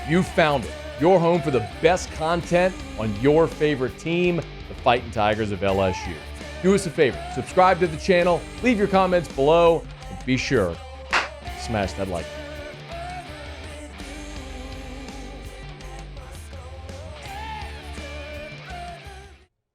You found it. Your home for the best content on your favorite team, the Fighting Tigers of LSU. Do us a favor, subscribe to the channel, leave your comments below, and be sure to smash that like button.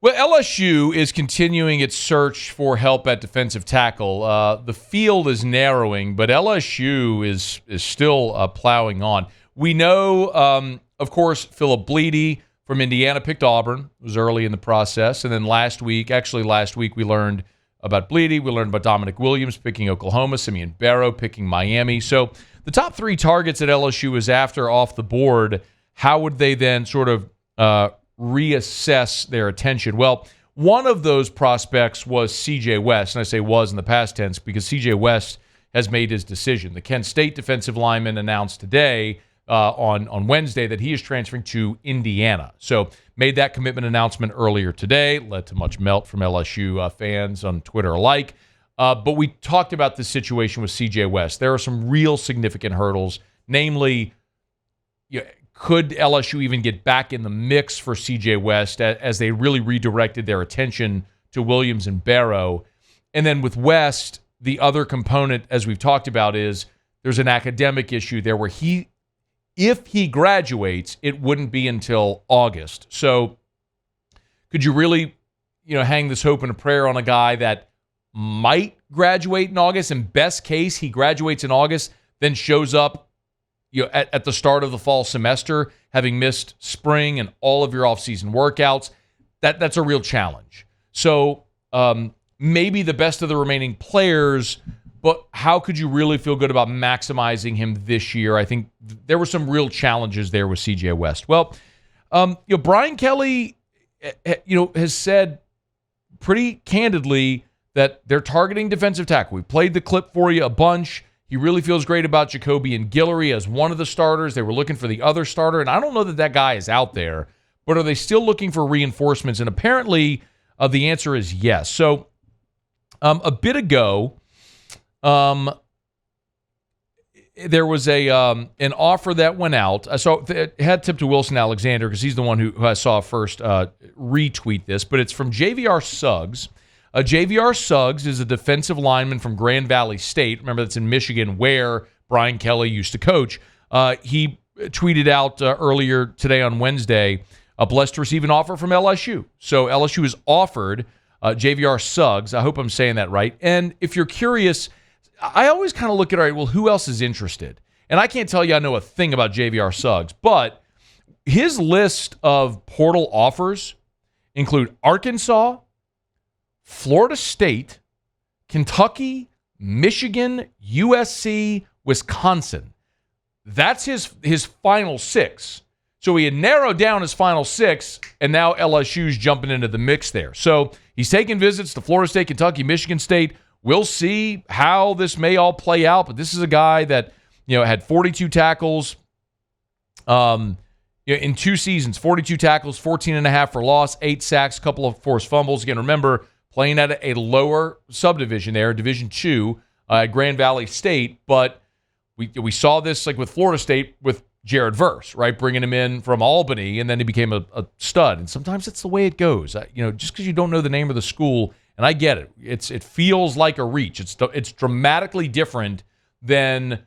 Well, LSU is continuing its search for help at defensive tackle. The field is narrowing, but LSU is still plowing on. We know, of course, Philip Bleedy from Indiana picked Auburn. It was early in the process. And then last week, we learned about Bleedy. We learned about Dominic Williams picking Oklahoma, Simeon Barrow picking Miami. So the top three targets that LSU is after off the board, how would they then sort of reassess their attention? Well, one of those prospects was C.J. West, and I say was in the past tense because C.J. West has made his decision. The Kent State defensive lineman announced today on Wednesday that he is transferring to Indiana. So made that commitment announcement earlier today, led to much melt from LSU fans on Twitter alike. But we talked about this situation with C.J. West. There are some real significant hurdles, namely, could LSU even get back in the mix for C.J. West as they really redirected their attention to Williams and Barrow? And then with West, the other component, as we've talked about, is there's an academic issue there where if he graduates, it wouldn't be until August. So could you really, hang this hope and a prayer on a guy that might graduate in August? In best case, he graduates in August, then shows up at the start of the fall semester, having missed spring and all of your offseason workouts. That's a real challenge. So maybe the best of the remaining players, but how could you really feel good about maximizing him this year? I think there were some real challenges there with C.J. West. Well, Brian Kelly, has said pretty candidly that they're targeting defensive tackle. We played the clip for you a bunch. He really feels great about Jacoby and Guillory as one of the starters. They were looking for the other starter, and I don't know that guy is out there, but are they still looking for reinforcements? And apparently the answer is yes. So a bit ago, there was an offer that went out. So it had tipped to Wilson Alexander because he's the one who I saw first retweet this, but it's from JVR Suggs. JVR Suggs is a defensive lineman from Grand Valley State. Remember, that's in Michigan where Brian Kelly used to coach. He tweeted out earlier today on Wednesday, blessed to receive an offer from LSU. So LSU has offered JVR Suggs. I hope I'm saying that right. And if you're curious, I always kind of look at, all right, well, who else is interested? And I can't tell you I know a thing about JVR Suggs, but his list of portal offers include Arkansas, Florida State, Kentucky, Michigan, USC, Wisconsin. That's his final six. So he had narrowed down his final six, and now LSU's jumping into the mix there. So he's taking visits to Florida State, Kentucky, Michigan State. We'll see how this may all play out, but this is a guy that had 42 tackles in 2 seasons, 42 tackles, 14 and a half for loss, 8 sacks, a couple of forced fumbles. Again, remember, playing at a lower subdivision there, Division II, at Grand Valley State. But we saw this like with Florida State with Jared Verse, right? Bringing him in from Albany, and then he became a stud. And sometimes it's the way it goes. Just because you don't know the name of the school, and I get it. It feels like a reach. It's dramatically different than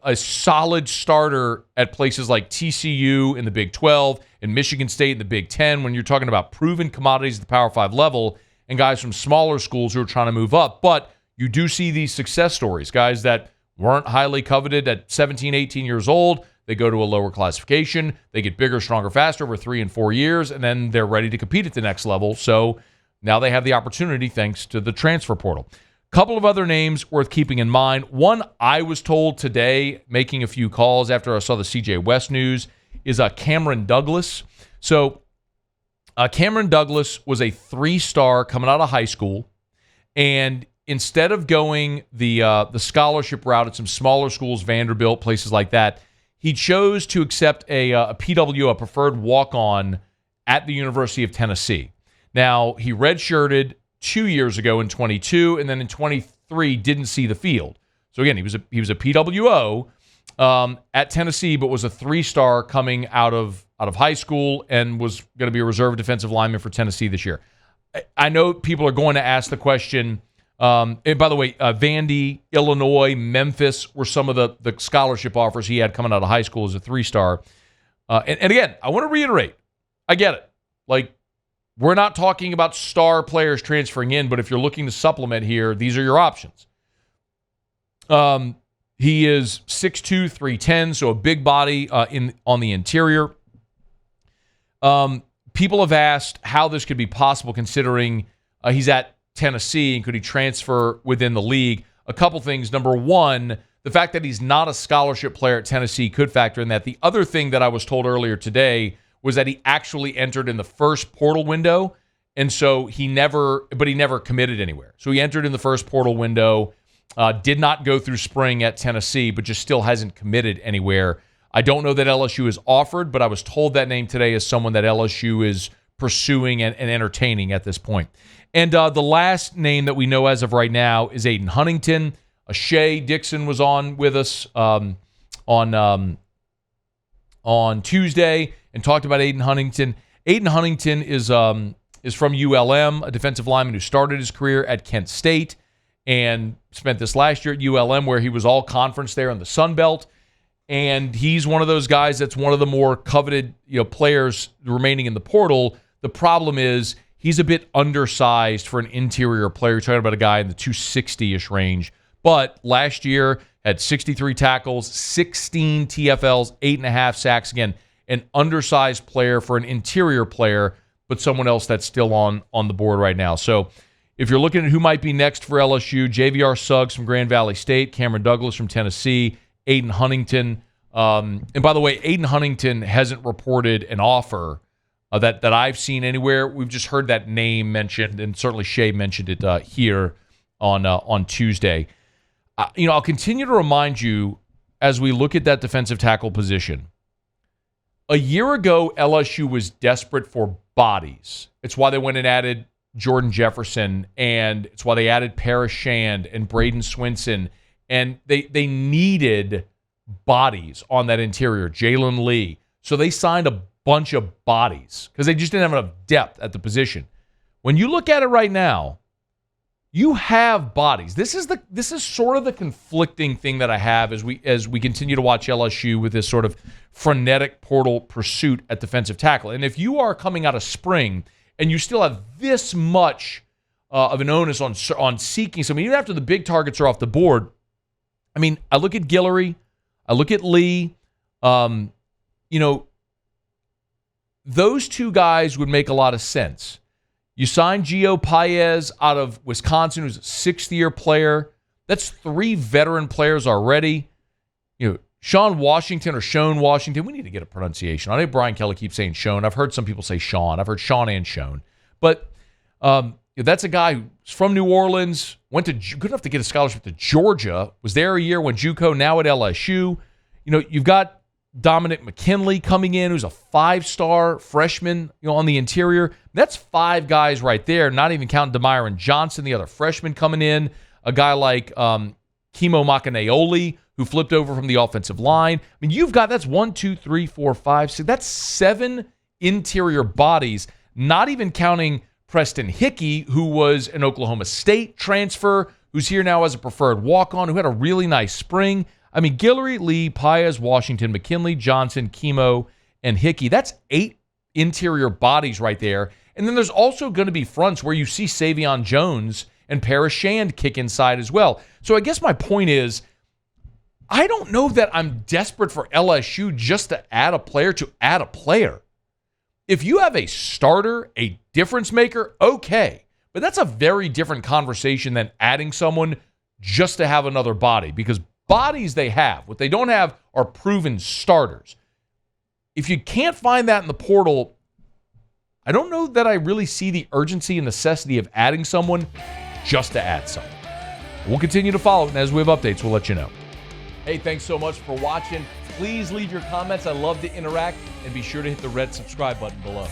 a solid starter at places like TCU in the Big 12 and Michigan State in the Big 10 when you're talking about proven commodities at the Power 5 level and guys from smaller schools who are trying to move up. But you do see these success stories, guys that weren't highly coveted at 17, 18 years old. They go to a lower classification. They get bigger, stronger, faster over 3 and 4 years, and then they're ready to compete at the next level. So now they have the opportunity thanks to the transfer portal. Couple of other names worth keeping in mind. One I was told today, making a few calls after I saw the C.J. West news, is Cameron Douglas. So Cameron Douglas was a 3-star coming out of high school, and instead of going the scholarship route at some smaller schools, Vanderbilt, places like that, he chose to accept a PW, a preferred walk-on, at the University of Tennessee. Now, he redshirted 2 years ago in 22, and then in 23 didn't see the field. So again, he was a PWO, at Tennessee, but was a 3-star coming out of high school and was going to be a reserve defensive lineman for Tennessee this year. I know people are going to ask the question. And by the way, Vandy, Illinois, Memphis were some of the scholarship offers he had coming out of high school as a 3-star. And again, I want to reiterate, I get it. Like, we're not talking about star players transferring in, but if you're looking to supplement here, these are your options. He is 6'2", 310, so a big body on the interior. People have asked how this could be possible considering he's at Tennessee and could he transfer within the league. A couple things. Number one, the fact that he's not a scholarship player at Tennessee could factor in that. The other thing that I was told earlier today was that he actually entered in the first portal window, and so he never committed anywhere. So he entered in the first portal window, did not go through spring at Tennessee, but just still hasn't committed anywhere. I don't know that LSU is offered, but I was told that name today as someone that LSU is pursuing and entertaining at this point. And the last name that we know as of right now is Aiden Huntington. Shea Dixon was on with us on Tuesday and talked about Aiden Huntington. Aiden Huntington is from ULM, a defensive lineman who started his career at Kent State and spent this last year at ULM, where he was all conference there in the Sun Belt. And he's one of those guys that's one of the more coveted, players remaining in the portal. The problem is he's a bit undersized for an interior player. You're talking about a guy in the 260-ish range. But last year had 63 tackles, 16 TFLs, 8.5 sacks. Again, an undersized player for an interior player, but someone else that's still on the board right now. So if you're looking at who might be next for LSU, JVR Suggs from Grand Valley State, Cameron Douglas from Tennessee, Aiden Huntington. And by the way, Aiden Huntington hasn't reported an offer that I've seen anywhere. We've just heard that name mentioned, and certainly Shea mentioned it here on Tuesday. I'll continue to remind you as we look at that defensive tackle position. A year ago, LSU was desperate for bodies. It's why they went and added Jordan Jefferson, and it's why they added Paris Shand and Braden Swinson. And they needed bodies on that interior, Jalen Lee. So they signed a bunch of bodies because they just didn't have enough depth at the position. When you look at it right now, you have bodies. This is sort of the conflicting thing that I have as we continue to watch LSU with this sort of frenetic portal pursuit at defensive tackle. And if you are coming out of spring and you still have this much of an onus on seeking something, even after the big targets are off the board. I mean, I look at Guillory, I look at Lee. Those two guys would make a lot of sense. You signed Gio Paez out of Wisconsin, who's a 6th-year player. That's 3 veteran players already. Sean Washington. We need to get a pronunciation. I know Brian Kelly keeps saying Sean. I've heard some people say Sean. I've heard Sean and Sean. But that's a guy who's from New Orleans, good enough to get a scholarship to Georgia, was there a year, went JUCO, now at LSU. You've got Dominic McKinley coming in, who's a 5-star freshman, on the interior. That's 5 guys right there, not even counting Demyron Johnson, the other freshman coming in. A guy like Kimo Makaneoli, who flipped over from the offensive line. I mean, that's 1, 2, 3, 4, 5, 6. That's 7 interior bodies, not even counting Preston Hickey, who was an Oklahoma State transfer, who's here now as a preferred walk-on, who had a really nice spring. I mean, Guillory, Lee, Paez, Washington, McKinley, Johnson, Kimo, and Hickey. That's 8 interior bodies right there. And then there's also going to be fronts where you see Savion Jones and Paris Shand kick inside as well. So I guess my point is, I don't know that I'm desperate for LSU just to add a player to add a player. If you have a starter, a difference maker, okay. But that's a very different conversation than adding someone just to have another body, because bodies they have. What they don't have are proven starters. If you can't find that in the portal, I don't know that I really see the urgency and necessity of adding someone just to add someone. We'll continue to follow it, and as we have updates, we'll let you know. Hey, thanks so much for watching. Please leave your comments. I love to interact, and be sure to hit the red subscribe button below.